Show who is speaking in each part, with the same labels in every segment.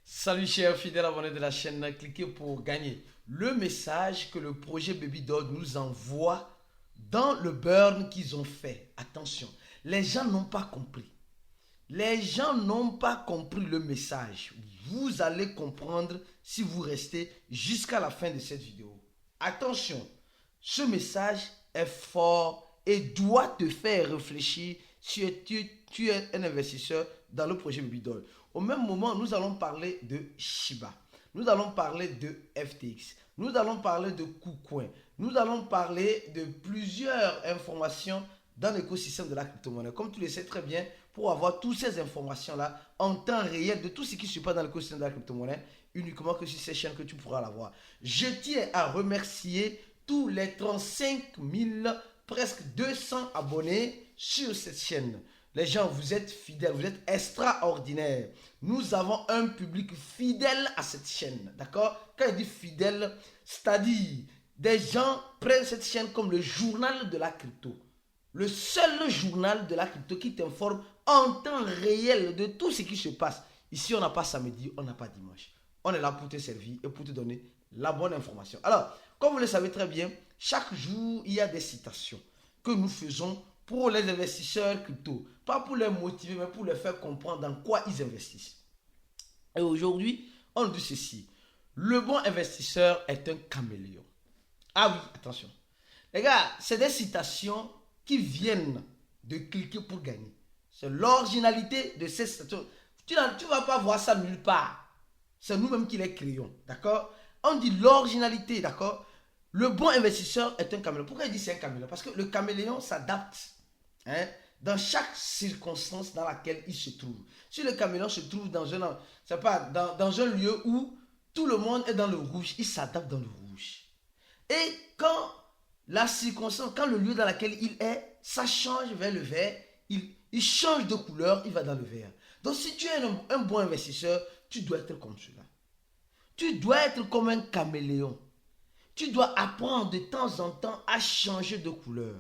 Speaker 1: Salut chers fidèles abonnés de la chaîne, cliquez pour gagner le message que le projet Baby Doll nous envoie dans le burn qu'ils ont fait. Attention, les gens n'ont pas compris. Les gens n'ont pas compris le message. Vous allez comprendre si vous restez jusqu'à la fin de cette vidéo. Attention, ce message est fort et doit te faire réfléchir si tu es un investisseur dans le projet Baby Doll. Au même moment, nous allons parler de Shiba. Nous allons parler de FTX. Nous allons parler de KuCoin. Nous allons parler de plusieurs informations dans l'écosystème de la crypto-monnaie. Comme tu le sais très bien, pour avoir toutes ces informations-là en temps réel de tout ce qui se passe dans l'écosystème de la crypto-monnaie, uniquement que sur ces chaînes que tu pourras l'avoir. Je tiens à remercier tous les 35 000, presque 200 abonnés sur cette chaîne. Les gens, vous êtes fidèles, vous êtes extraordinaires. Nous avons un public fidèle à cette chaîne, d'accord? Quand je dis fidèle, c'est-à-dire des gens prennent cette chaîne comme le journal de la crypto. Le seul journal de la crypto qui t'informe en temps réel de tout ce qui se passe. Ici, on n'a pas samedi, on n'a pas dimanche. On est là pour te servir et pour te donner la bonne information. Alors, comme vous le savez très bien, chaque jour, il y a des citations que nous faisons pour les investisseurs crypto. Pas pour les motiver, mais pour les faire comprendre dans quoi ils investissent. Et aujourd'hui, on dit ceci. Le bon investisseur est un caméléon. Ah oui, attention. Les gars, c'est des citations qui viennent de cliquer pour gagner. C'est l'originalité de ces citations. Tu ne vas pas voir ça nulle part. C'est nous-mêmes qui les créons. D'accord? On dit l'originalité, d'accord? Le bon investisseur est un caméléon. Pourquoi il dit c'est un caméléon? Parce que le caméléon s'adapte dans chaque circonstance dans laquelle il se trouve. Si le caméléon se trouve dans un lieu où tout le monde est dans le rouge, il s'adapte dans le rouge. Et quand la circonstance, quand le lieu dans lequel il est, ça change vers le vert, il change de couleur, il va dans le vert. Donc si tu es un bon investisseur, tu dois être comme cela. Tu dois être comme un caméléon. Tu dois apprendre de temps en temps à changer de couleur.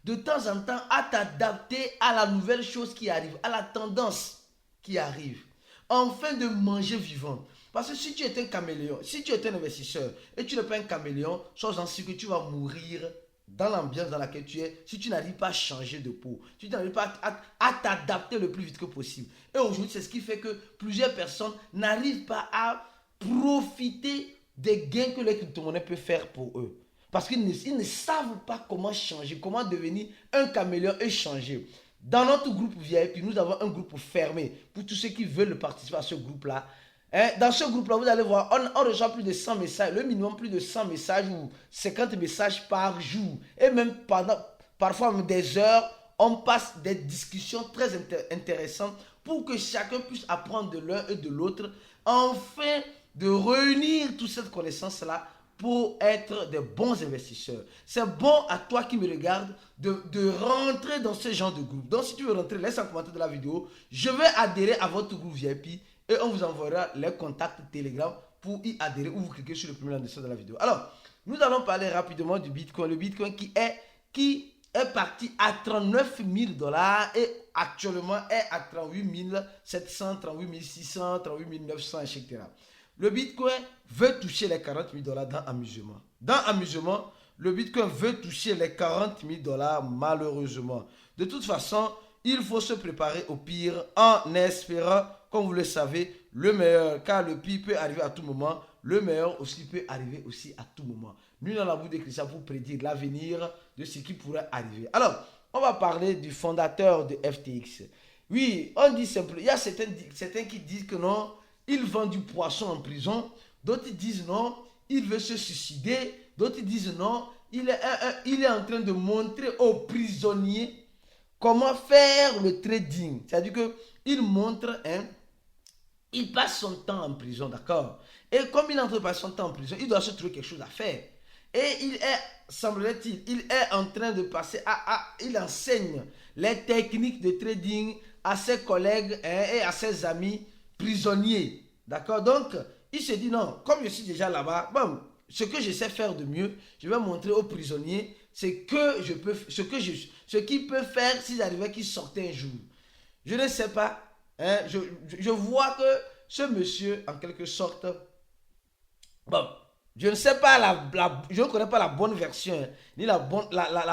Speaker 1: De temps en temps à t'adapter à la nouvelle chose qui arrive, à la tendance qui arrive. Enfin de manger vivant. Parce que si tu es un caméléon, si tu es un investisseur et tu n'es pas un caméléon, sois-en sûr que tu vas mourir dans l'ambiance dans laquelle tu es si tu n'arrives pas à changer de peau. Si tu n'arrives pas à t'adapter le plus vite que possible. Et aujourd'hui, c'est ce qui fait que plusieurs personnes n'arrivent pas à profiter des gains que les crypto-monnaies peuvent faire pour eux. Parce qu'ils ne savent pas comment changer, comment devenir un caméléon et changer. Dans notre groupe VIP, nous avons un groupe fermé pour tous ceux qui veulent participer à ce groupe-là. Dans ce groupe-là, vous allez voir, on reçoit plus de 100 messages, le minimum plus de 100 messages ou 50 messages par jour. Et même parfois des heures, on passe des discussions très intéressantes pour que chacun puisse apprendre de l'un et de l'autre, afin de réunir toute cette connaissance-là pour être des bons investisseurs. C'est bon à toi qui me regarde de rentrer dans ce genre de groupe. Donc si tu veux rentrer, laisse un commentaire de la vidéo. Je vais adhérer à votre groupe VIP et on vous enverra les contacts Telegram pour y adhérer ou vous cliquez sur le premier lien de la vidéo. Alors, nous allons parler rapidement du Bitcoin. Le Bitcoin qui est parti à 39 000 $ et actuellement est à 38 700, 38 600, 38 900, etc. Le Bitcoin veut toucher les 40 000 $ dans amusement. Dans amusement, le Bitcoin veut toucher les 40 000 $ malheureusement. De toute façon, il faut se préparer au pire en espérant, comme vous le savez, le meilleur. Car le pire peut arriver à tout moment. Le meilleur aussi peut arriver aussi à tout moment. Nul n'a la boule de cristal pour prédire l'avenir de ce qui pourrait arriver. Alors, on va parler du fondateur de FTX. Oui, on dit simplement, il y a certains qui disent que non, il vend du poisson en prison. D'autres disent non, il veut se suicider. D'autres disent non, il est en train de montrer aux prisonniers comment faire le trading. C'est-à-dire qu'il montre, il passe son temps en prison, d'accord? Et comme il est en train de passer son temps en prison, il doit se trouver quelque chose à faire. Et il est, semblerait-il, il est en train de passer il enseigne les techniques de trading à ses collègues et à ses amis prisonnier. D'accord? Donc, il se dit non, comme je suis déjà là-bas, bon, ce que je sais faire de mieux, je vais montrer aux prisonniers ce qu'ils peuvent faire s'ils arrivaient qu'ils sortaient un jour. Je ne sais pas. Je vois que ce monsieur, en quelque sorte, bon, je ne sais pas, je ne connais pas la bonne version, hein, ni la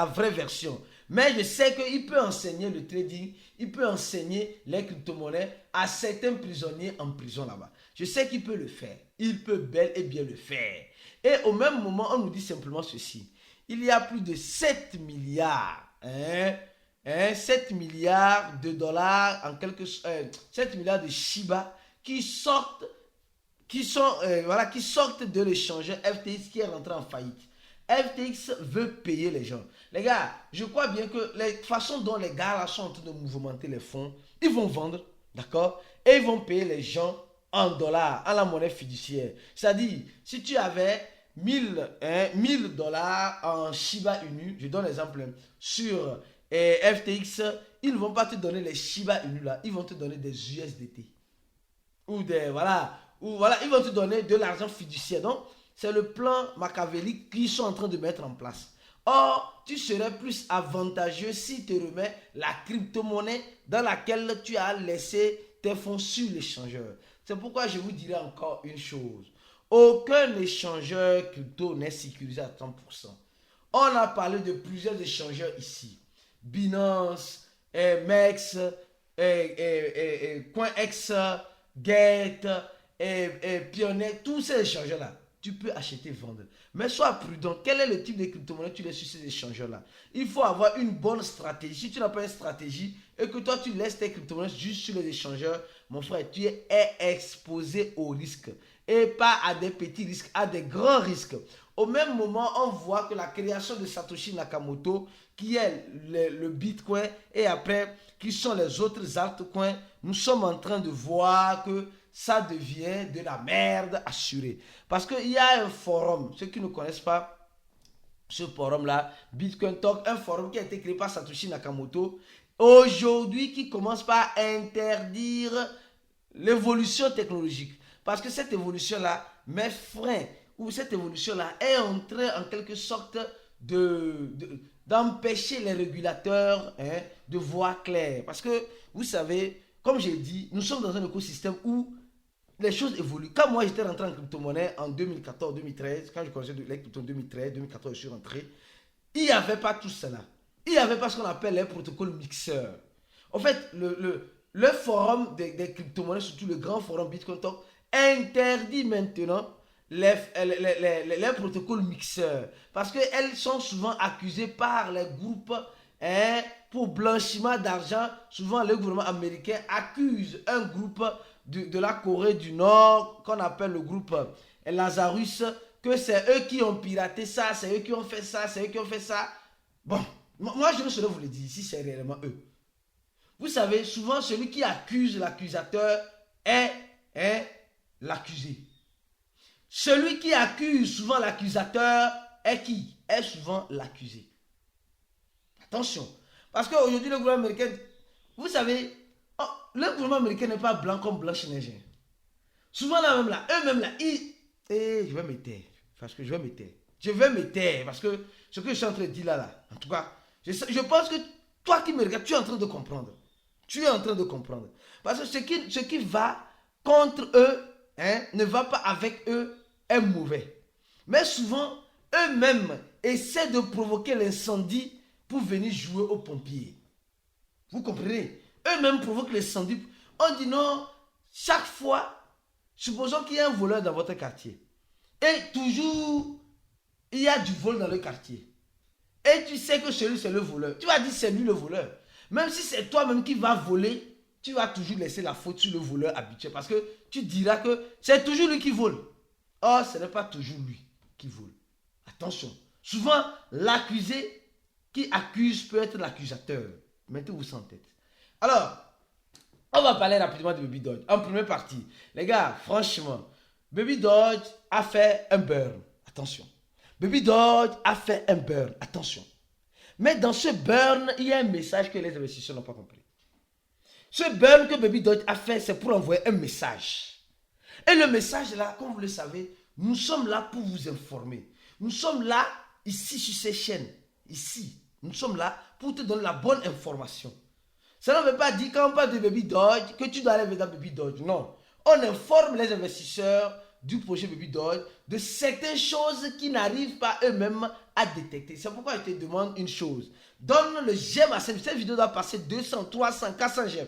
Speaker 1: vraie version. Mais je sais qu'il peut enseigner le trading, il peut enseigner les crypto-monnaies à certains prisonniers en prison là-bas. Je sais qu'il peut le faire. Il peut bel et bien le faire. Et au même moment, on nous dit simplement ceci. Il y a plus de 7 milliards, 7 milliards de dollars, 7 milliards de Shiba qui sortent de l'échangeur FTX qui est rentré en faillite. FTX veut payer les gens. Les gars, je crois bien que la façon dont les gars là sont en train de mouvementer les fonds, ils vont vendre, d'accord? Et ils vont payer les gens en dollars, en la monnaie fiduciaire. C'est-à-dire, si tu avais 1000 dollars en Shiba Inu, je donne l'exemple, sur FTX, ils ne vont pas te donner les Shiba Inu là, ils vont te donner des USDT. Ou ils vont te donner de l'argent fiduciaire. Donc, c'est le plan machiavélique qu'ils sont en train de mettre en place. Or, tu serais plus avantageux si tu remets la crypto-monnaie dans laquelle tu as laissé tes fonds sur l'échangeur. C'est pourquoi je vous dirai encore une chose. Aucun échangeur crypto n'est sécurisé à 100%. On a parlé de plusieurs échangeurs ici. Binance, MEX, CoinEx, Get, Pioneer, tous ces échangeurs-là. Tu peux acheter, vendre. Mais sois prudent. Quel est le type de crypto-monnaie que tu laisses sur ces échangeurs-là? Il faut avoir une bonne stratégie. Si tu n'as pas une stratégie et que toi, tu laisses tes crypto-monnaies juste sur les échangeurs, mon frère, tu es exposé au risque. Et pas à des petits risques, à des grands risques. Au même moment, on voit que la création de Satoshi Nakamoto, qui est le Bitcoin, et après, qui sont les autres altcoins, nous sommes en train de voir que ça devient de la merde assurée. Parce qu'il y a un forum, ceux qui ne connaissent pas ce forum-là, Bitcoin Talk, un forum qui a été créé par Satoshi Nakamoto, aujourd'hui qui commence par interdire l'évolution technologique. Parce que cette évolution-là met frein, ou cette évolution-là est en train en quelque sorte d'empêcher les régulateurs de voir clair. Parce que, vous savez, comme j'ai dit, nous sommes dans un écosystème où les choses évoluent. Quand moi j'étais rentré en crypto-monnaie en 2014-2013, quand je connaissais les crypto en 2013-2014, je suis rentré, il n'y avait pas tout cela. Il n'y avait pas ce qu'on appelle les protocoles mixeurs. En fait, le forum des crypto-monnaies, surtout le grand forum Bitcoin Talk, interdit maintenant les protocoles mixeurs. Parce qu'elles sont souvent accusées par les groupes pour blanchiment d'argent. Souvent, le gouvernement américain accuse un groupe de la Corée du Nord, qu'on appelle le groupe Lazarus, que c'est eux qui ont piraté ça, c'est eux qui ont fait ça, c'est eux qui ont fait ça. Bon, moi je ne saurais vous le dire si c'est réellement eux. Vous savez, souvent celui qui accuse l'accusateur est l'accusé. Celui qui accuse souvent l'accusateur est qui? Est souvent l'accusé. Attention, parce qu'aujourd'hui le gouvernement américain, vous savez, le gouvernement américain n'est pas blanc comme Blanche-Neige. Souvent là même là, eux-mêmes là, je vais me taire. Parce que je vais me taire. Je vais me taire parce que ce que je suis en train de dire là, en tout cas, je pense que toi qui me regardes, tu es en train de comprendre. Tu es en train de comprendre. Parce que ce qui va contre eux, ne va pas avec eux, est mauvais. Mais souvent, eux-mêmes essaient de provoquer l'incendie pour venir jouer aux pompiers. Vous comprenez? Eux-mêmes provoquent l'incendie. On dit non, chaque fois, supposons qu'il y a un voleur dans votre quartier. Et toujours, il y a du vol dans le quartier. Et tu sais que celui, c'est le voleur. Tu vas dire c'est lui le voleur. Même si c'est toi-même qui vas voler, tu vas toujours laisser la faute sur le voleur habituel. Parce que tu diras que c'est toujours lui qui vole. Or, ce n'est pas toujours lui qui vole. Attention. Souvent, l'accusé qui accuse peut être l'accusateur. Mettez-vous ça en tête. Alors, on va parler rapidement de Baby Doge. En première partie, les gars, franchement, Baby Doge a fait un burn. Attention. Baby Doge a fait un burn. Attention. Mais dans ce burn, il y a un message que les investisseurs n'ont pas compris. Ce burn que Baby Doge a fait, c'est pour envoyer un message. Et le message là, comme vous le savez, nous sommes là pour vous informer. Nous sommes là, ici, sur ces chaînes. Ici, nous sommes là pour te donner la bonne information. Ça ne veut pas dire, quand on parle de Baby Doge, que tu dois aller dans Baby Doge. Non. on informe les investisseurs du projet Baby Doge de certaines choses qu'ils n'arrivent pas eux-mêmes à détecter. C'est pourquoi je te demande une chose. Donne le j'aime à cette vidéo doit passer 200, 300, 400 j'aime.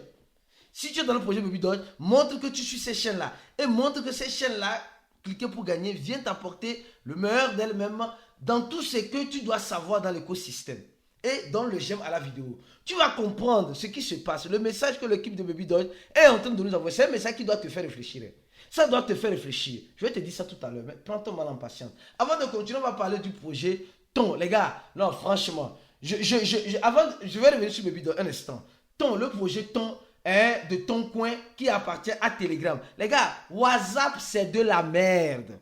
Speaker 1: Si tu es dans le projet Baby Doge, montre que tu suis ces chaînes-là. Et montre que ces chaînes-là, cliquer pour gagner, viennent t'apporter le meilleur d'elles-mêmes dans tout ce que tu dois savoir dans l'écosystème. Et donne le j'aime à la vidéo. Tu vas comprendre ce qui se passe. Le message que l'équipe de Baby Doge est en train de nous envoyer, c'est un message qui doit te faire réfléchir. Ça doit te faire réfléchir. Je vais te dire ça tout à l'heure, mais prends ton mal en patience. Avant de continuer, on va parler du projet Ton. Les gars, non, franchement, je vais revenir sur Baby Doge un instant. Ton, le projet Ton est de Ton Coin qui appartient à Telegram. Les gars, WhatsApp, c'est de la merde.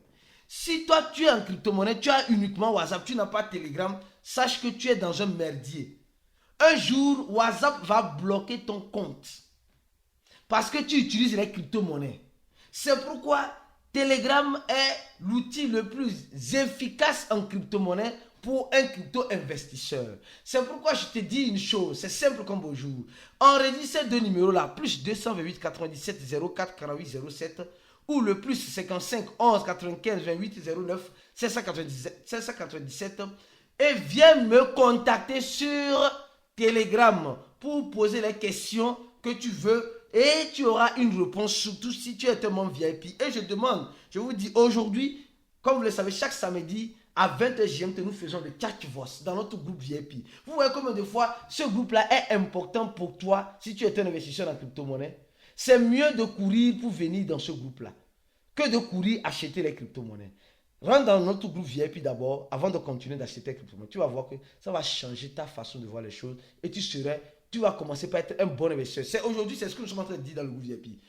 Speaker 1: Si toi, tu es en crypto-monnaie, tu as uniquement WhatsApp, tu n'as pas Telegram, sache que tu es dans un merdier. Un jour, WhatsApp va bloquer ton compte parce que tu utilises les crypto-monnaies. C'est pourquoi Telegram est l'outil le plus efficace en crypto-monnaie pour un crypto-investisseur. C'est pourquoi je te dis une chose, c'est simple comme bonjour. Enregistre ces deux numéros-là, plus 228 97 04 48 07 ou le plus 55 11 95 28 09 797 et viens me contacter sur Telegram pour poser les questions que tu veux et tu auras une réponse, surtout si tu es un membre VIP. Et je vous dis aujourd'hui, comme vous le savez, chaque samedi à 20h GMT, nous faisons le chat-voice dans notre groupe VIP. Vous voyez combien de fois ce groupe-là est important pour toi si tu es un investisseur en crypto-monnaie. C'est mieux de courir pour venir dans ce groupe-là que de courir acheter les crypto-monnaies. Rentre dans notre groupe VIP d'abord avant de continuer d'acheter les crypto-monnaies. Tu vas voir que ça va changer ta façon de voir les choses et tu vas commencer par être un bon investisseur. Aujourd'hui, c'est ce que nous sommes en train de dire dans le groupe VIP.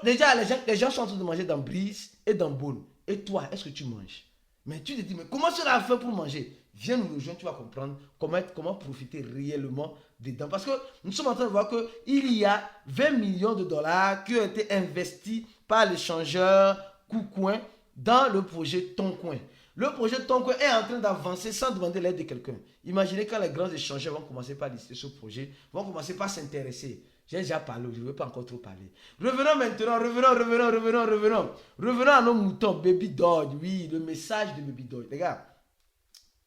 Speaker 1: Déjà, les gens sont en train de manger dans Breeze et dans Boone. Et toi, est-ce que tu manges? Mais tu te dis, mais comment tu as fait pour manger? Viens nous rejoindre, tu vas comprendre comment profiter réellement dedans. Parce que nous sommes en train de voir qu'il y a 20 millions de dollars qui ont été investis par l'échangeur KuCoin dans le projet Toncoin. Le projet Toncoin est en train d'avancer sans demander l'aide de quelqu'un. Imaginez quand les grands échangeurs vont commencer par lister ce projet, vont commencer par s'intéresser. J'ai déjà parlé, je ne veux pas encore trop parler. Revenons maintenant, revenons à nos moutons, Baby Doge. Oui, le message de Baby Doge. Les gars,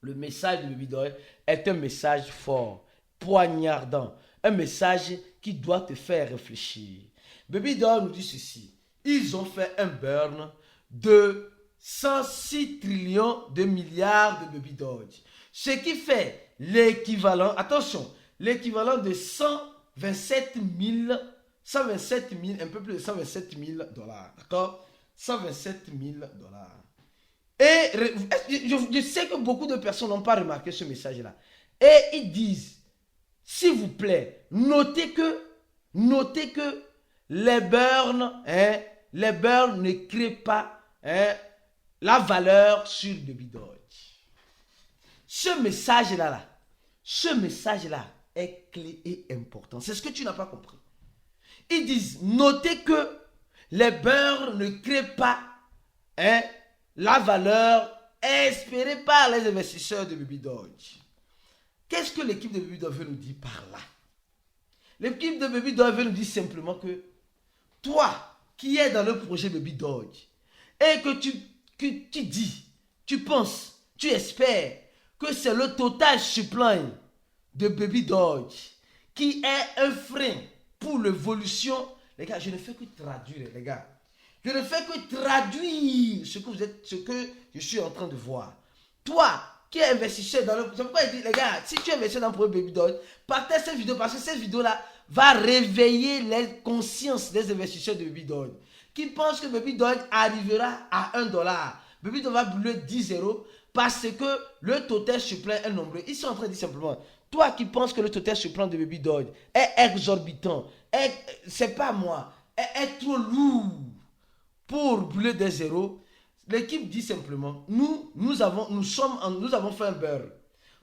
Speaker 1: le message de Baby Doge est un message fort, poignardant, un message qui doit te faire réfléchir. Baby Doge nous dit ceci. Ils ont fait un burn de 106 trillions de milliards de Baby Doge. Ce qui fait l'équivalent, attention, l'équivalent de 127 000, un peu plus de 127 000 dollars. D'accord? 127 000 dollars. Et je sais que beaucoup de personnes n'ont pas remarqué ce message-là. Et ils disent, s'il vous plaît, notez que les burns ne créent pas la valeur sur Baby Doge. Ce message-là est clé et important. C'est ce que tu n'as pas compris. Ils disent, notez que les burns ne créent pas la valeur espérée par les investisseurs de Baby Doge. Qu'est-ce que l'équipe de Baby Doge veut nous dire par là? L'équipe de Baby Doge veut nous dire simplement que toi qui es dans le projet Baby Doge et que tu dis, tu penses, tu espères que c'est le total supply de Baby Doge qui est un frein pour l'évolution. Les gars, je ne fais que traduire, les gars. Je ne fais que traduire ce que je suis en train de voir. Toi qui es investisseur dans le... C'est pourquoi je dis, les gars, si tu es investisseur dans le projet Baby Doge, partagez cette vidéo parce que cette vidéo-là va réveiller les consciences des investisseurs de Baby Doge qui pensent que Baby Doge arrivera à $1. Baby Doge va brûler 10 euros parce que le total supply est nombreux. Ils sont en train de dire simplement, toi qui penses que le total supply de Baby Doge est exorbitant, c'est pas moi, est trop lourd pour brûler des zéros, l'équipe dit simplement, nous avons fait un burn.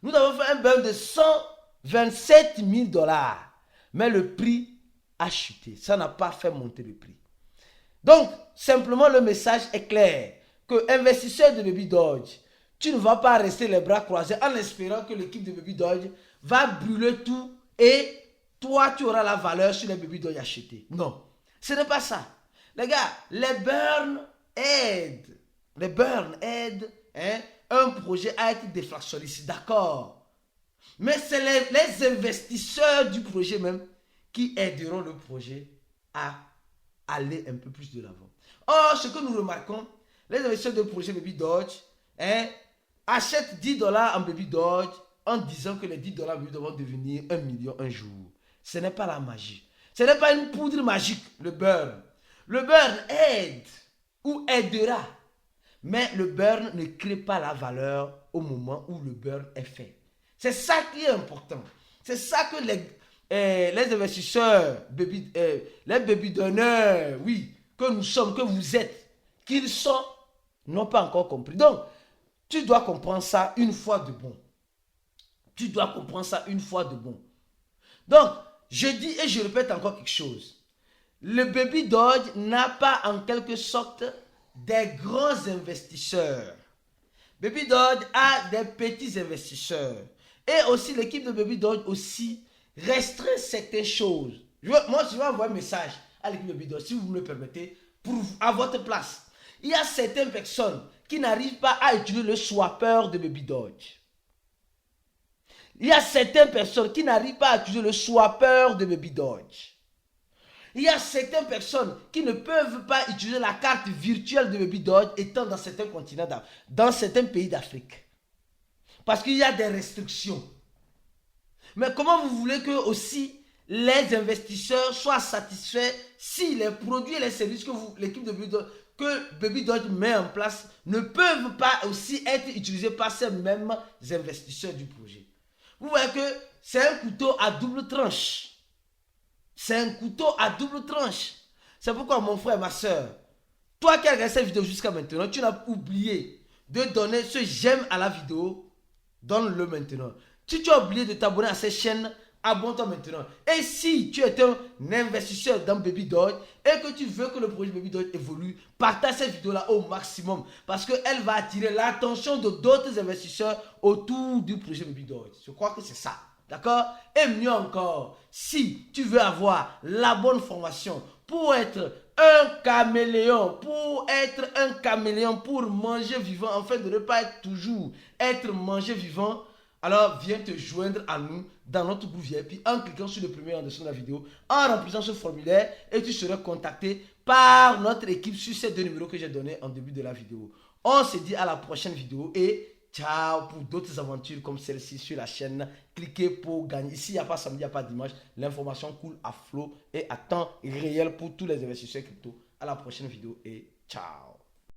Speaker 1: Nous avons fait un burn de 127 000 dollars. Mais le prix a chuté. Ça n'a pas fait monter le prix. Donc, simplement, le message est clair. Que investisseur de Baby Doge, tu ne vas pas rester les bras croisés en espérant que l'équipe de Baby Doge va brûler tout et toi, tu auras la valeur sur les Baby Doge achetés. Non, ce n'est pas ça. Les gars, les burns aident. Les burns aident un projet à être déflationniste, d'accord. Mais c'est les investisseurs du projet même qui aideront le projet à aller un peu plus de l'avant. Or, ce que nous remarquons, les investisseurs de projet Baby Dodge achètent $10 en Baby Dodge en disant que les $10 Baby Dodge vont devenir 1 million un jour. Ce n'est pas la magie. Ce n'est pas une poudre magique, le burn. Le burn aide ou aidera. Mais le burn ne crée pas la valeur au moment où le burn est fait. C'est ça qui est important. C'est ça que les investisseurs, les baby donneurs, oui, que nous sommes, que vous êtes, qu'ils sont, n'ont pas encore compris. Donc, tu dois comprendre ça une fois de bon. Tu dois comprendre ça une fois de bon. Donc, je dis et je répète encore quelque chose. Le Baby Dodge n'a pas en quelque sorte des grands investisseurs. Baby Dodge a des petits investisseurs. Et aussi l'équipe de Baby Dodge aussi restreint certaines choses. Moi, je vais envoyer un message à l'équipe de Baby Dodge, si vous me le permettez, à votre place. Il y a certaines personnes qui n'arrivent pas à utiliser le swapper de Baby Dodge. Il y a certaines personnes qui n'arrivent pas à utiliser le swapper de Baby Dodge. Il y a certaines personnes qui ne peuvent pas utiliser la carte virtuelle de Baby Dodge étant dans certains continents, dans certains pays d'Afrique. Parce qu'il y a des restrictions. Mais comment vous voulez que aussi les investisseurs soient satisfaits si les produits et les services que l'équipe de Baby Dodge met en place ne peuvent pas aussi être utilisés par ces mêmes investisseurs du projet? Vous voyez que c'est un couteau à double tranche. C'est un couteau à double tranche. C'est pourquoi mon frère et ma soeur, toi qui as regardé cette vidéo jusqu'à maintenant, tu n'as pas oublié de donner ce j'aime à la vidéo, donne-le maintenant. Si tu as oublié de t'abonner à cette chaîne, abonne-toi maintenant. Et si tu es un investisseur dans Baby Dodge et que tu veux que le projet Baby Dodge évolue, partage cette vidéo-là au maximum parce qu'elle va attirer l'attention de d'autres investisseurs autour du projet Baby Dodge. Je crois que c'est ça. D'accord? Et mieux encore, si tu veux avoir la bonne formation pour être un caméléon, pour manger vivant, afin de ne pas être toujours être mangé vivant, alors viens te joindre à nous dans notre groupe VIP en cliquant sur le premier en dessous de la vidéo, en remplissant ce formulaire et tu seras contacté par notre équipe sur ces deux numéros que j'ai donnés en début de la vidéo. On se dit à la prochaine vidéo et ciao pour d'autres aventures comme celle-ci sur la chaîne. Cliquez pour gagner. Ici, il n'y a pas samedi, il n'y a pas dimanche. L'information coule à flot et à temps réel pour tous les investisseurs crypto. À la prochaine vidéo et ciao.